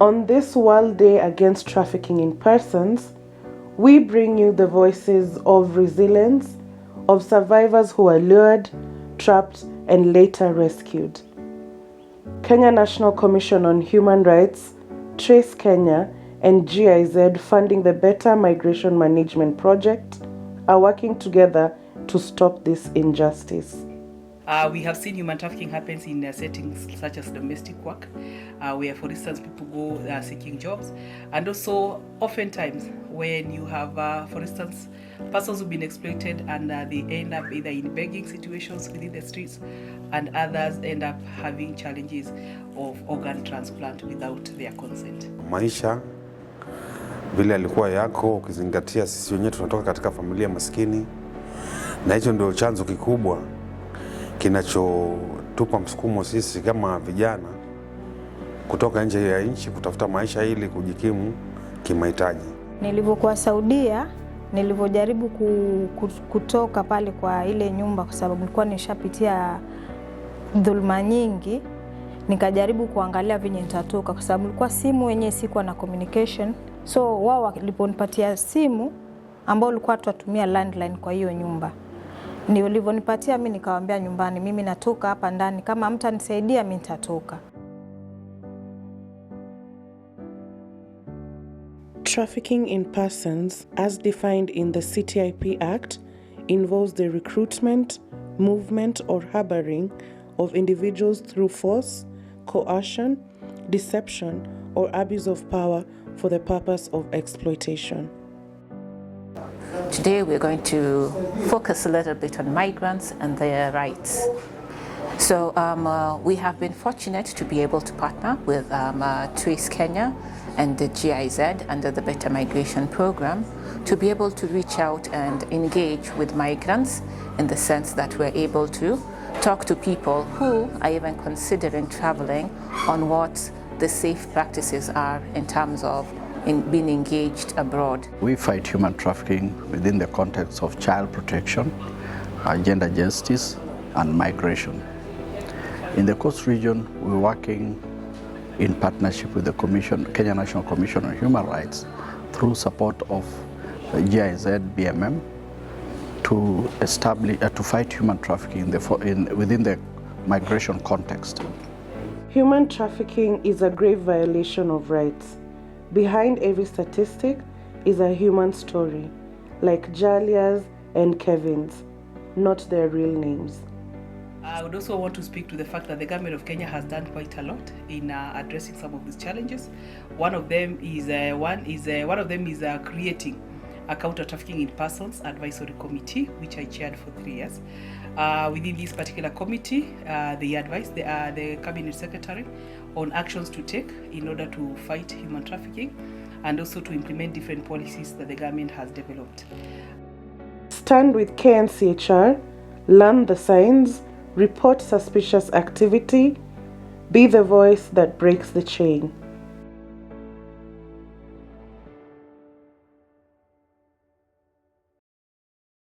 On this World Day Against Trafficking in Persons, we bring you the voices of resilience, of survivors who are lured, trapped, and later rescued. Kenya National Commission on Human Rights, Trace Kenya and GIZ, funding the Better Migration Management Project, are working together to stop this injustice. We have seen human trafficking happens in settings such as domestic work, where, for instance, people go seeking jobs, and also oftentimes when you have, for instance, persons who've been exploited and they end up either in begging situations within the streets, and others end up having challenges of organ transplant without their consent. Maisha vile alikuwa yako, ukizingatia sisi wenyewe tunatoka katika familia maskini, na hicho ndio chanzo kikubwa kinachotupa msukumo sisi kama vijana kutoka nje ya nchi kutafuta maisha ili kujikimu kimahitaji. Nilivyokuwa Saudia, nilivyojaribu kutoka pale kwa ile nyumba, kwa sababu nilikuwa nishapitia dhulma nyingi, nikajaribu kuangalia venye nitatoka, kwa sababu nilikuwa simu yenyewe sikuwa na communication. So wao waliponipatia simu ambao nilikuwa tunatumia landline kwa hiyo nyumba, nilivyonipatia mimi nikawaambia nyumbani, mimi natoka hapa ndani, kama mtanisaidia mimi nitatoka. Trafficking in persons, as defined in the CTIP Act, involves the recruitment, movement, or harboring of individuals through force, coercion, deception, or abuse of power for the purpose of exploitation. Today we're going to focus a little bit on migrants and their rights. So we have been fortunate to be able to partner with Trace Kenya and the GIZ under the Better Migration Program to be able to reach out and engage with migrants, in the sense that we're able to talk to people who are even considering traveling on what the safe practices are in terms of being engaged abroad. We fight human trafficking within the context of child protection, gender justice, and migration. In the Coast region, we're working in partnership with the Kenya National Commission on Human Rights through support of GIZ BMM to establish to fight human trafficking within the migration context. Human trafficking is a grave violation of rights. Behind every statistic is a human story, like Jalia's and Kevin's, not their real names. I would also want to speak to the fact that the government of Kenya has done quite a lot in addressing some of these challenges. One of them is creating a counter trafficking in persons advisory committee, which I chaired for 3 years. Within this particular committee, they advise the cabinet secretary on actions to take in order to fight human trafficking, and also to implement different policies that the government has developed. Stand with KNCHR, learn the signs, report suspicious activity, be the voice that breaks the chain.